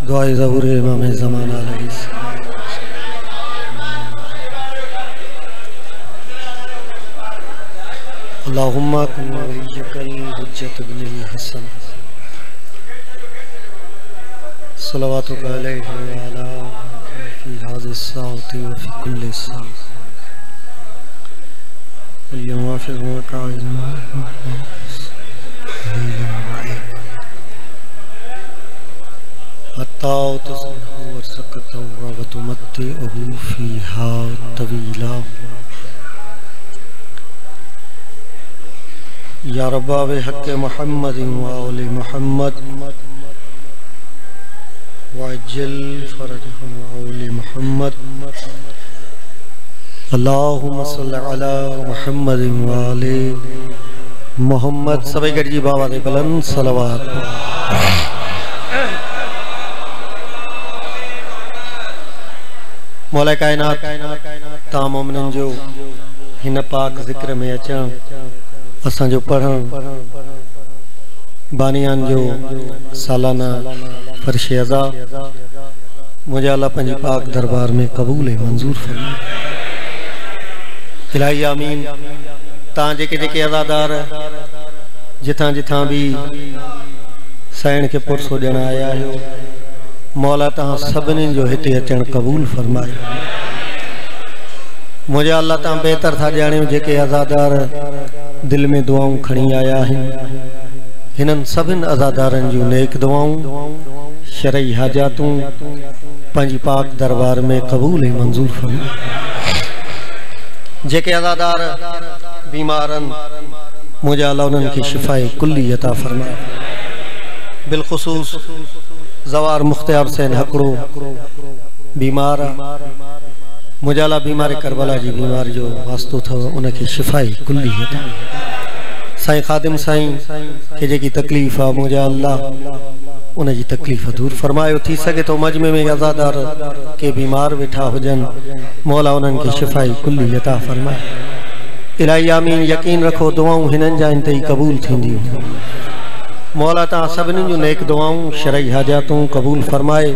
दुआए ज़हूर इमाम ज़मान अलैहिस्सलाम। अल्लाहुम्मा कुन वलिय्यकल हुज्जत इब्नुल हसन सल्लल्लाहु अलैहि व अला फी हाज़िस साअति व फी कुल्लि साअ वलियुवाफ़िक़ काइमा हत्ता तस्बहु व सकतु व तुमत्तिअहु फ़ीहा तवीला। या रब्बा व हक़ मुहम्मद व आले मुहम्मद वअज्जिल फ़रजहुम व आले मुहम्मद। अल्लाहुम्मा सल्लि अला मुहम्मद व आले मुहम्मद। सभी गरजी बाबा दे बुलंद सलवात। मौला कायनात ता मोमिनन जो हिन पाक ज़िक्र में अचण असां जो पढ़ण बानियान जो सालाना फर्श अज़ा मुझे अल्लाह पंहिंजी पाक दरबार में कबूल मंजूर फरमाए। इलाही आमीन। तां जेके जेके अज़ादार जिथां जिथां भी साइण के पुरसो ॾियण आया आहियो मौला तहां सभिनी जो हिते अचण कबूल फरमाए। मुझे अल्लाह तां बेहतर था ॼाणियो जेके अज़ादार दिल में दुआऊं खणी आया आहिनि हिननि सभिनि अज़ादारनि जूं नेक दुआऊं शरई हाजातूं पंहिंजी पाक दरबार में कबूल ऐं मंजूर फरमाए। जेके अज़ादार बीमारनि मुझे अल्लाह उन्हनि खे शिफ़ाए कुल्ली अता फरमाए। बिलख़ुसूस ज़वार मुख्तियार हुसैन हकड़ो बीमार मुझे अल्लाह बीमार करबला जी बीमार जो वास्तो थो उनके शिफ़ाए कुल्ली अता। साईं खादिम साईं के जेकी तकलीफ़ आ मुझे अल्लाह उन जी तकलीफ़ दूर फरमायो। थी सके तो मजमे में अज़ादार के बीमार वेठा हुजन मौला उन्हनि खे शिफ़ाए कुल्ली अता फरमाए। इलाही आमीन। यकीन रखो दुआऊं हिननि जा इन ते ई कबूल थींदियूं। मौला तां सभिनी जूं नेक दुआऊं शरई हाजातूं कबूल फरमाए।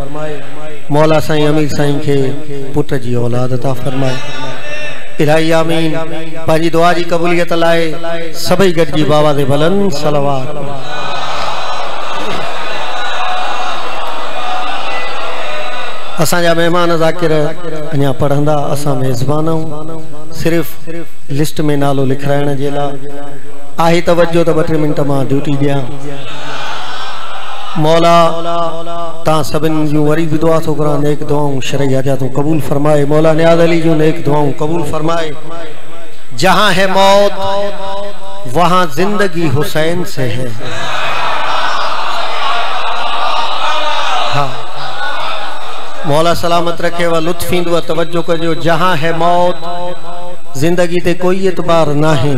मौला साईं अमीर साईं के पुट जी औलाद अता फरमाए। इलाही आमीन। पंहिंजी दुआ जी कबूलियत लाइ सभई गॾिजी बाबा दे बुलंद सलवात। असांजा मेहमान ज़ाकिर अञा पढ़ंदा असां मेज़बान आहियूं। सिर्फ़ लिस्ट में नालो लिखाइण जे लाइ आहे तवज्जो त 2-3 मिंट मां ड्यूटी ॾियां। मौला तां सभिनी जूं वरी भी दुआ थो करां नेक दुआऊं शरई हाजातूं कबूल फरमाए। मौला नियाज़ अली जूं नेक दुआऊं कबूल फरमाए। जहां है मौत वहां जिंदगी हुसैन से है। हाँ मौला सलामत रखे व लुत्फ़ ईंदो तवज्जो कजो। जहां है मौत जिंदगी ते कोई एतबार नाहे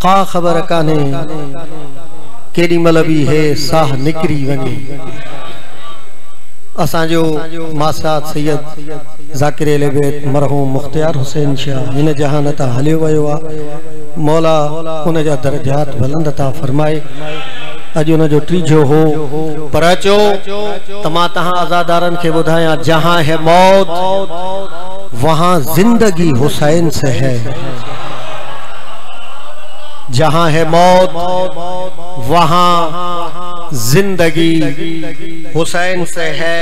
का खबर काने केडी मल भी है साह निकरी वने। असांजो मासात सैयद ज़ाकिर बेत मरहूम मुख्तियार हुसैन शाह इन जहान ता हलियो वयो आ। मौला उन जा दर्जात बुलंद अता फरमाए। अज उन जो टीजो हो पर अचो तमा तहां अज़ादारन के बुधाया जहां है मौत वहां जिंदगी हुसैन से है। जहां है मौत वहां जिंदगी हुसैन से है।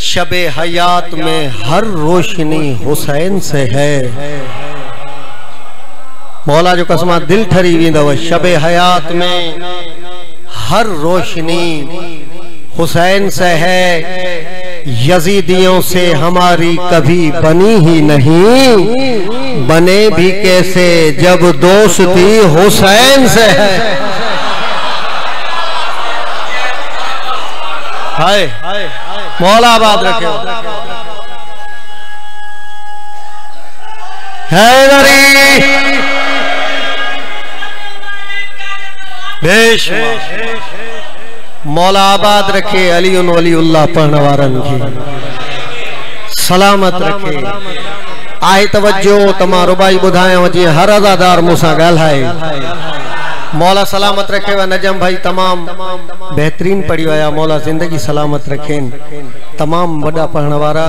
शबे हयात में हर रोशनी हुसैन से है। मौला जो कसमा दिल ठरी वेंदव। शबे हयात में हर रोशनी हुसैन से है। यजीदियों से हमारी कभी बनी ही नहीं बने भी कैसे जब दोस्ती हुसैन से है। हाय मौला आबाद रखे। हैदरी मौला आबाद रखे। अली वलीउल्लाह पढ़ने वारन की सलामत रखे। आहे तवज्जो तमा रुबाई बुधाया जी हर अदादार मुसा गाल्हाए मौला सलामत रखे व नजम भाई तमाम बेहतरीन पढ़ी आया। मौला जिंदगी सलामत रखें तमाम वॾा पढ़ण वारा।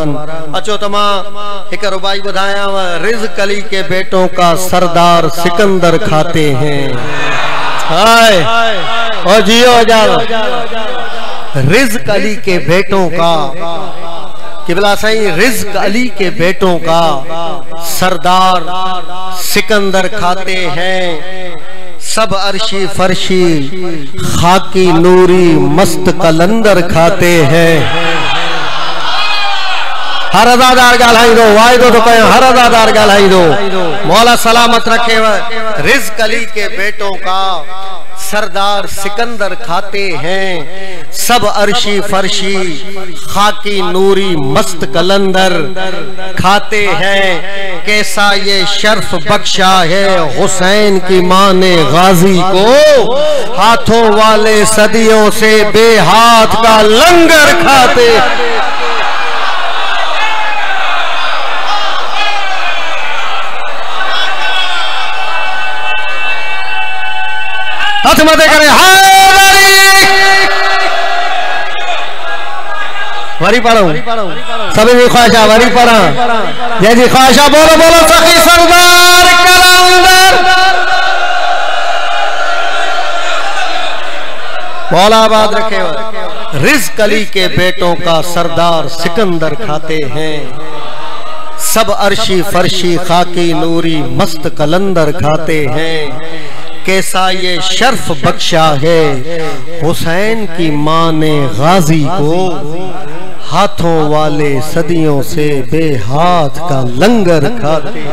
अचो तमा एक रुबाई बुधाया व रिज़्क़ अली के बेटों का सरदार सिकंदर खाते हैं। हाय ओ जियो जाओ रिज़्क़ अली के बेटों का किबला सही रिज़्क़ अली के बेटों का सरदार सिकंदर खाते हैं। सब अर्शी फर्शी खाकी नूरी मस्त कलंदर खाते हैं। हर अदादार गालाई दो वायदो तो कहे हर अदादार गालाई दो। मौला सलामत रखे रिज़्क़ अली के बेटों का सरदार सिकंदर खाते हैं। सब अर्शी फर्शी खाकी नूरी मस्त कलंदर खाते हैं। कैसा ये शर्फ बख्शा है हुसैन की माँ ने गाजी को, हाथों वाले सदियों से बेहाथ का लंगर खाते। हाथ मत करे वरी पढ़ो सभी जी ख्वाहिशा वरी पढ़ा जय जी ख्वाहिशा बोलो बोलो सखी सरदार कलंदर। मौला आबाद रखे रिज़्क़ अली के बेटों का सरदार सिकंदर खाते हैं। सब अर्शी फर्शी खाकी नूरी मस्त कलंदर खाते हैं। कैसा ये शर्फ बख्शा है हुसैन की माँ ने गाजी को, हाथों वाले सदियों से बेहाथ का लंगर खाते।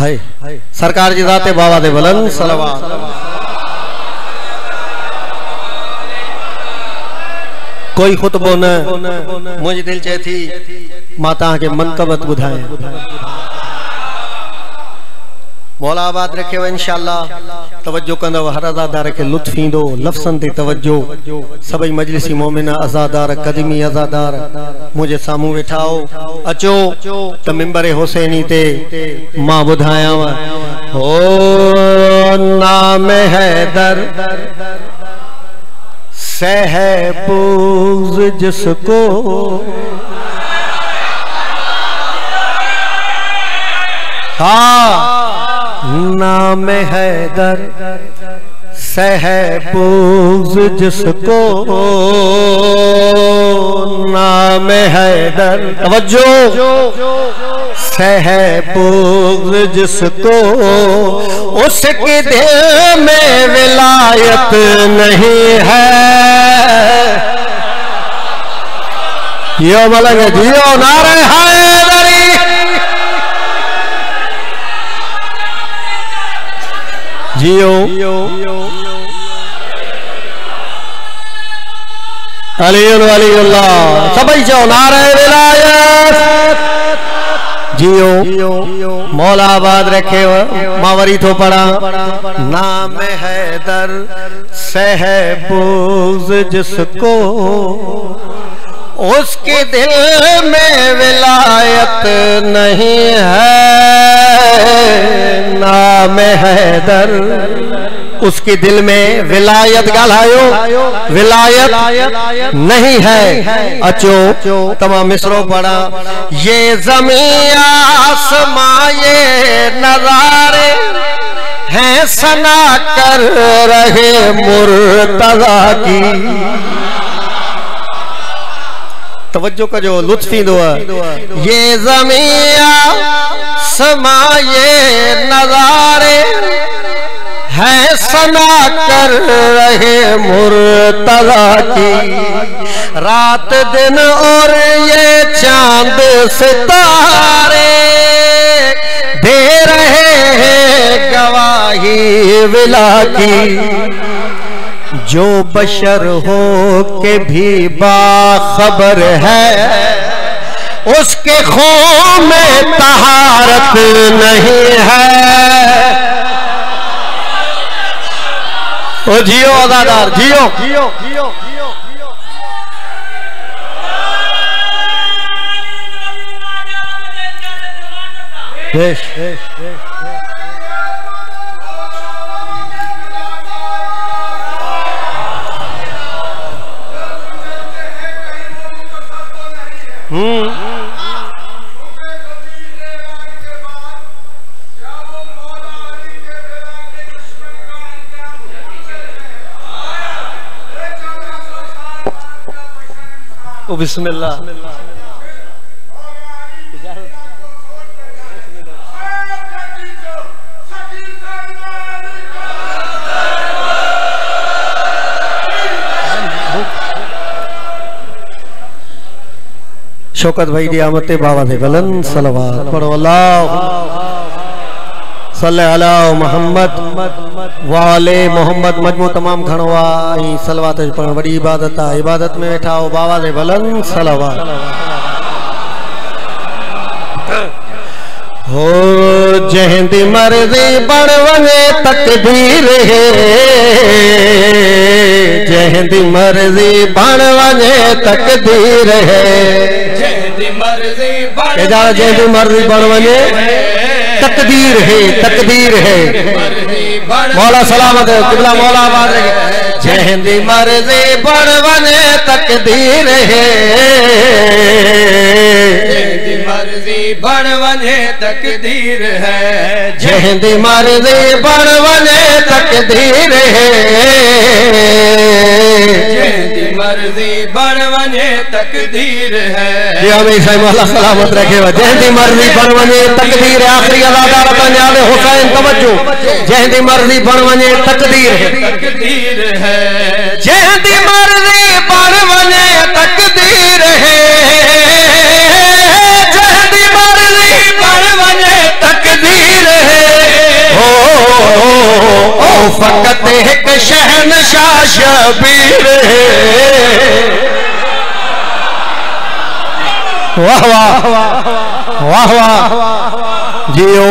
है सरकार जी दाते बाबा दे बुलंद सलवात। कोई खुतबो न मुझे दिल चे थी माता के मनकबत बुधाए। मौला आबाद रखे व इंशाअल्लाह तवज्जो कंदव हर अज़ादार के लुत्फ इंदो लफ्ज़न ते तवज्जो। सभई मजलिसी मोमिना अज़ादार कदमी अज़ादार मुझे सामू वेठाओ। अचो त मिंबर हुसैनी ते मां बुधायाव हो नाम हैदर सहपूज जिसको नाम हैदर सहपूज जिसको, नाम हैदर तवज्जो सहपूज जिसको, उसके दिल में विलायत नहीं है। यो मलंग जियो नारे हैदरी। जियो अली वलीउल्लाह सबई चो नारे विलायत। जियो मौला आबाद रखे मावरी तो पढ़ा नाम हैदर सहबूज जिसको, उसके दिल में विलायत नहीं है। नाम हैदर उसके दिल में विलायत गालायो विलायत नहीं है। अचो तमाम मिसरो पढ़ा ये ज़मीन आसमां ये नज़ारे हैं सना कर रहे मुर्तज़ा की। तवज्जो का जो लुत्फी दुआ ये ज़मीन आसमां ये नज़ारे है सना कर रहे मुर्तज़ा की। रात दिन और ये चांद सितारे दे रहे हैं गवाही विला की। जो बशर हो के भी बाखबर है उसके खून में तहारत नहीं है। ओ जियो अज़ादार जियो। बेश ओ बिस्मिल्लाह। शौकत भाई दी आमते बाबा दे गलन सलवात पढ़ो अल्लाह सल्ले अला मोहम्मद वाले मोहम्मद मजमू तमाम खणवा ई सलवात पढ़ बड़ी इबादत आ। इबादत में वेठा हो बाबा दे गलन सलवात। हो जहंदी मर्जी बण वने तकदीर है, जहंदी मर्जी बण वने तकदीर है, जहंदी मर्जी बण वने तकदीर है, तकदीर है। मौला सलामत है, किबला मौला आबाद रखे। जहंदी मर्जी बण वने तकदीर है, जहंदी मर्जी बण वने तकदीर है, जहंदी मर्जी बण वने तकदीर है, जहंदी मर्जी बण वने तकदीर है। ये हमेशा मौला सलामत रखे। जहंदी मर्जी बण वने तकदीर है। आखिरी अदादार तन्याले हुसैन तवज्जो। जहंदी मर्जी बण वने तकदीर है, तकदीर है, जहंदी मर्जी बण वने तकदीर है, जहंदी मर्जी बण वने तकदीर है। ओ फकत एक शहनशाह शबीर है। वाह वाह वाह वाह जियो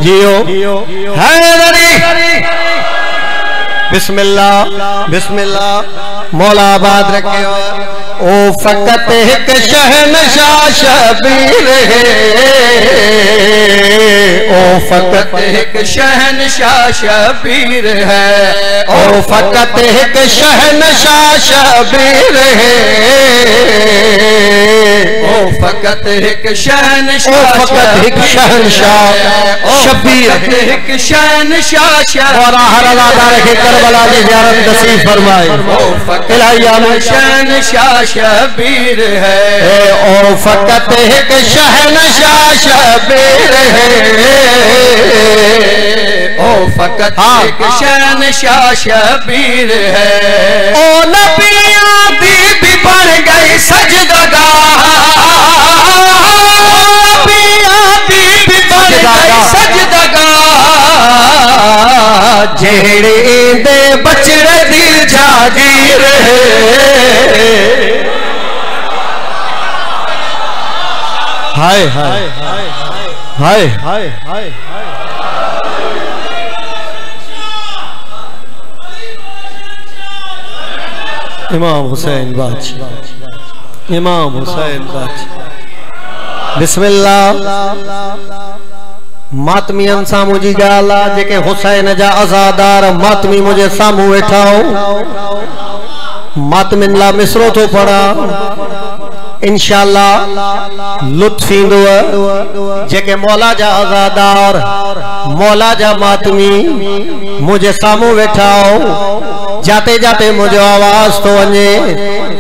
जियो हैदरी। बिस्मिल्लाह बिस्मिल्लाह मौला आबाद रखे। ओ फकत एक शहनशाह शबीर है, ओ फकत एक शहनशाह शबीर है, ओ फकत एक शहनशाह शबीर है, ओ फकत एक शहनशाह शबीर, एक शहनशाह करबला की ज़ियारत नसीब फरमाए। ओ फकत शहनशाह शबीर है, ओ फकत एक शहनशाह शबीर है, ओ फकत एक शहनशाह शबीर है। ओ नबियां दी भी बन गई सजदगाह, नबियां दी भी बन गई सजदगाह, जेड़े दे बचड़े दी जागीर है। हाय हाय हाय हाय हाय। इमाम हुसैन बादशाह, इमाम हुसैन बादशाह। बिस्मिल्लाह। मातमियन सामू जी गाला जेके हुसैन जा आजादार मातमी मुझे सामू वेठा हो। मातमिन ला मिसरो तो पढ़ा इंशाअल्लाह लुत्फ इंदो। जेके मौला जा आजादार मौला जा मातमी मुझे सामू वेठा हो। जाते जाते मुझे आवाज तो वने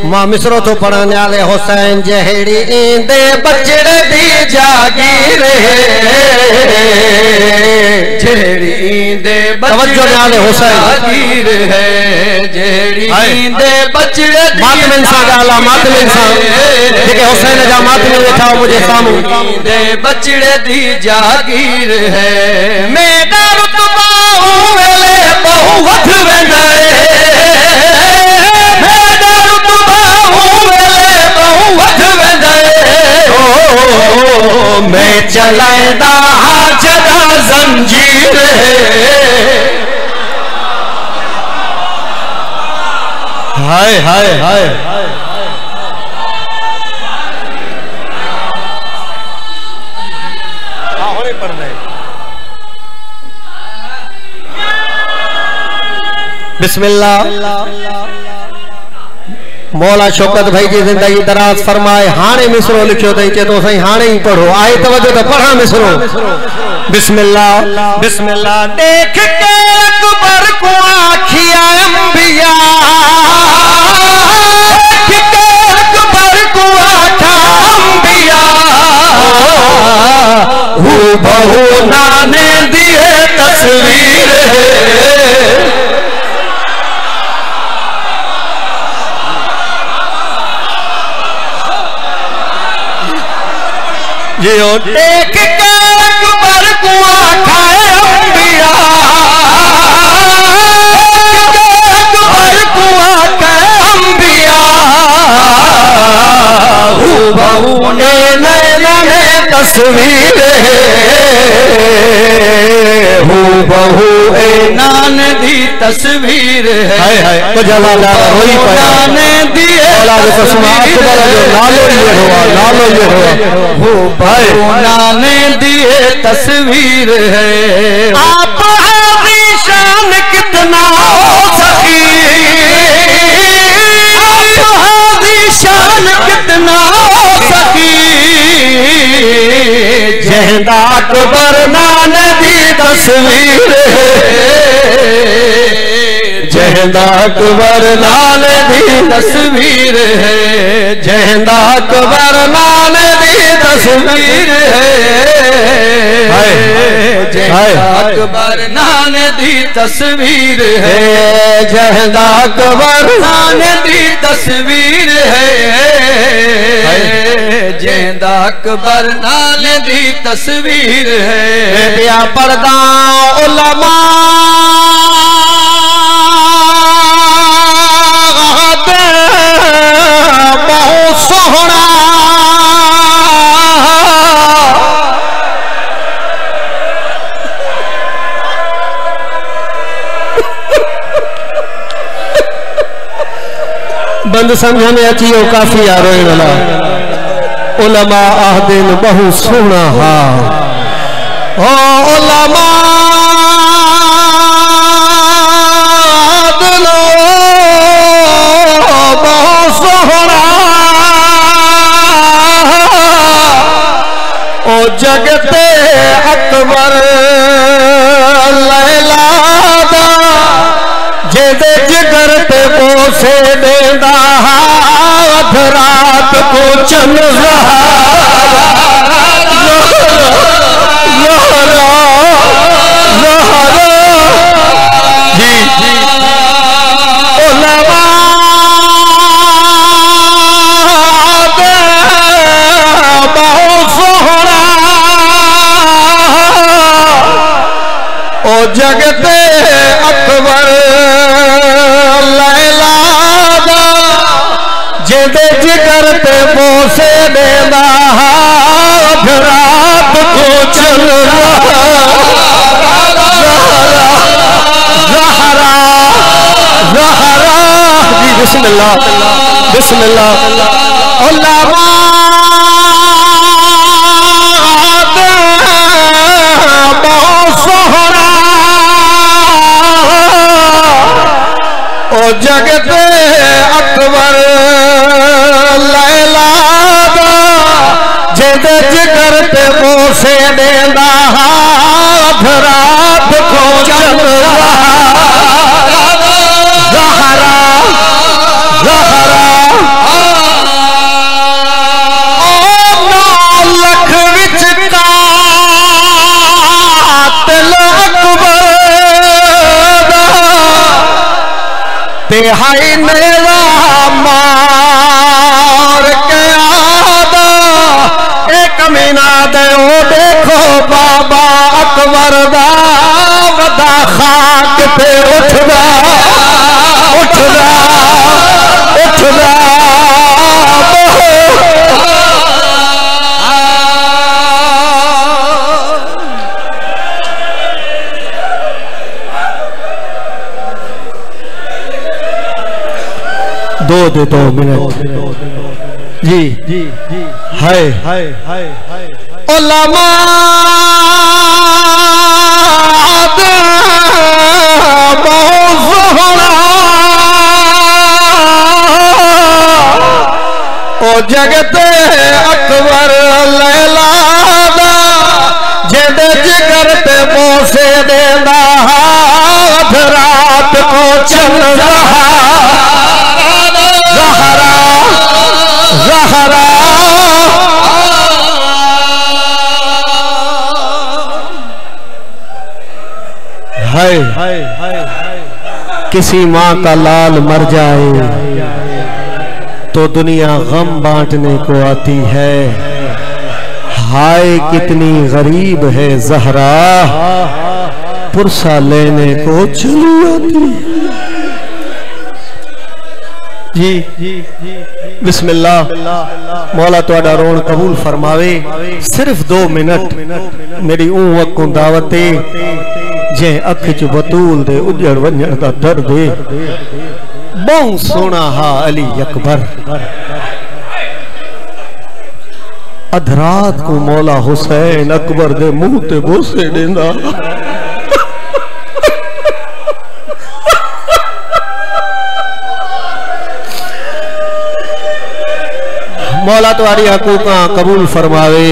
मां मिसरो तो पढ़ने वाले हुसैन जहड़ी इंदे बचड़े दी जागीर है, जहड़ी इंदे बचड़े वाले हुसैन जागीर है, जहड़ी इंदे बचड़े मातमिन सा गाला मातमिन सा जेके हुसैन जा मातमी बैठा हो मुझे सामू इंदे बचड़े दी जागीर है। मेरा रुतबा वेले बहु वध वेंदा मैं चलाएदा जदा जंजीर हाय हाय हाय। बिस्मिल्लाह। मौला शौकत भाई जी जिंदगी दराज फरमाए। हाणे मिसरो लिखियो तई चे तो सही हाणे ही पढ़ो। आए तवज्जो तो पढ़ा मिसरो। बिस्मिल्लाह बिस्मिल्लाह। देख के अकबर को आखिया अंबिया, देख के अकबर को आखा अंबिया, हू बहु नाने दिए तस्वीर जियो। देख के अकबर को आखा अंबिया, अकबर को आखा अंबिया, हू बहु ने तस्वीर हू बहु नान दी तस्वीर है। तो जवाला होई नाने दिए नालो ये हुआ हू बहु नाने दिए तस्वीर है। आप शान कितना हो सकी, आप शान कितना हो सकी, जहदा अकबर नान दी तस्वीर है, जहदा अकबर नान दी तस्वीर है, जहदा अकबर नान दी तस्वीर है, जहदा अकबर नान दी तस्वीर है, जहदा अकबर नान दी तस्वीर है, जहदा अकबर नान दी तस्वीर है। बिया पर्दा उलमा बहुत सोहना, बंद समझ में अची हो काफी आ रोए वाला। उलमा आहदिन बहु सोहना हा, ओ उलमा बहु सोहना, ओ जगते अकबर लैला दा, जेदे जिगर ते बोसे देंदा अध रात को चल रहा जी जी। उलमा बहुत सोहना, ओ जगते अकबर लैला दा, जेदे जिगर ते बोसे देंदा रात को चल रहा ज़हरा ज़हरा जी। बिस्मिल्लाह बिस्मिल्लाह। उलमा बहुत सोहना, ओ जगते अकबर लैला दा, जेदे जिगर ते बोसे देंदा रात को चल रहा ज़हरा ज़हरा। ओ 9 लख विच कातिल अकबर दा, तिहाई नेरा मार के आदा, एक मीना दे ओ देखो बाबा अकबर दा, वदा खाक पे उठदा उठदा उठदा। दो मिनट जी जी जी। हाय हाय हाय हाय। उलमा जगते अकबर लैला दा जेदे जिगर ते बोसे देंदा हाथ रात को चल रहा ज़हरा ज़हरा है किसी माँ का लाल मर जाए तो दुनिया गम बांटने को आती है। हाय कितनी गरीब है ज़हरा पुरसा लेने को चली आती जी। बिस्मिल्लाह मौला तुहाडा रोण कबूल फरमावे। सिर्फ 2 मिनट मेरी ऊह को दावत जे अख च बतूल दे उजड़ वंजण दा दर्द बहुत सोना हा अली अकबर। अधरात को मौला हुसैन अकबर दे मुंह ते बोसे देंदा। मौला तुम्हारी हकूका कबूल फरमावे।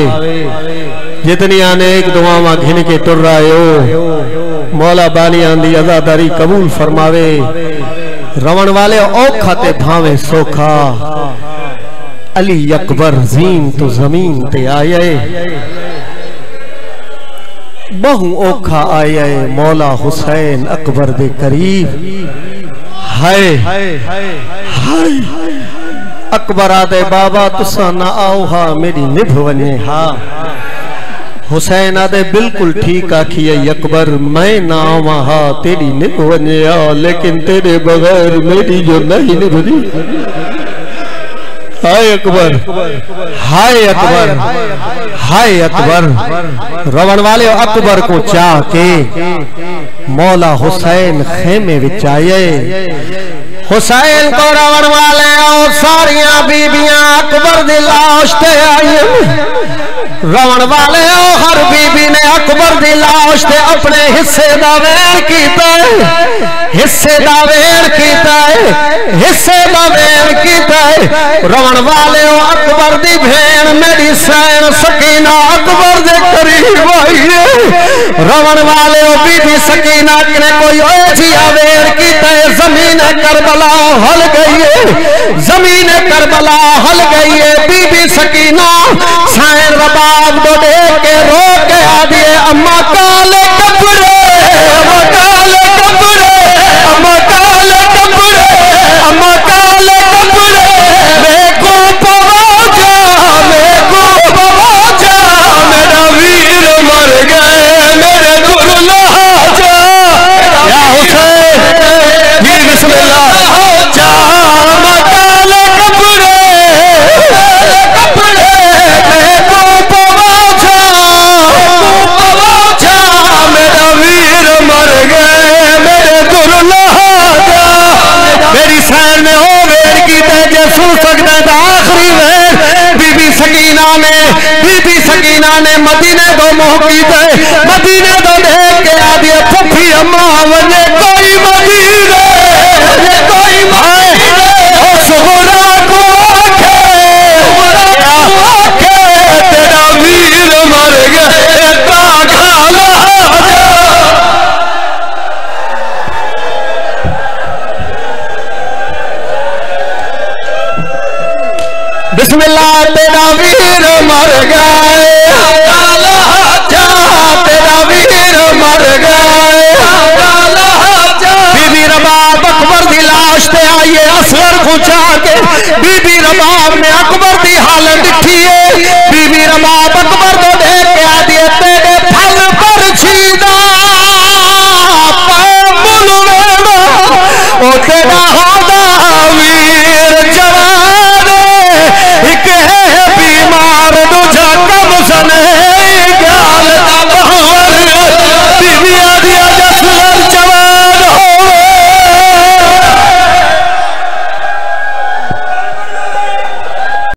जितनी आने एक दुआ में घिन के तुर रहे हो मौला बालियां दी आजादारी कबूल फरमावे। रवण वाले औखा ते भावे सोखा अली अकबर जीन तो जमीन ते आए बहु औखा आए मौला हुसैन अकबर दे करीब। हाय हाय अकबर आदे बाबा तुसा ना आओ हा मेरी निभ वने हा। हुसैन आदे बिल्कुल ठीक आखिए अकबर मैं ना आवा हा तेरी निभ वने आ लेकिन तेरे बगैर मेरी जो नहीं निभदी। हाय अकबर हाय अकबर हाय अकबर। रवण वाले अकबर को चाह के मौला हुसैन खेमे विच आए। हुसैन को रवण वाले और सारिया बीबियां अकबर दी लाश ते आई। रवण वाले हर बीबी ने अकबर दी लाश ते अपने हिस्से दा वेर कीता है। हिस्से दा वेर कीता है। हिस्से दा वेर कीता है। रवण वाले अकबर दी भेण मेरी सैन सकीना अकबर दे करीब आई है। रवण वाले बीबी सकीना ने कोई ऐसी अवेर कीता है। जमीन करबला हल गई है। जमीन करबला हल गई है। बीबी सकीना सैन रबाब को देख के रो के आ दिए अम्मा काले कपड़े अम्मा काले कपड़े अम्मा काले कपड़े अम्मा काले कपड़े मेरे को पवाजा मेरे को पवाजा मेरा वीर मर गए मेरे गुरु लहाजा या हुसैन जी बिस्मिल्लाह जा अम्मा काले कपड़े कपड़े मेरे को पवाजा मेरा वीर मर गए मेरे गुरु लहाजा। मेरी सैन ने हो वेर की तेजे सुन सकता आखिरी वेर बीबी सकीना ने मदीने दो मोह की मदीने दो देख के आ दिए फुफी अम्मा वने कोई मदीने कोई मदीने सुहरा को आखे तेरा वीर मर गए बिस्मिल्लाह तेरा वीर मर गए तेरा वीर मर गए। बीबी रबाब अकबर दी लाश ते आइए असगर को चाह के बीबी रबाब ने अकबर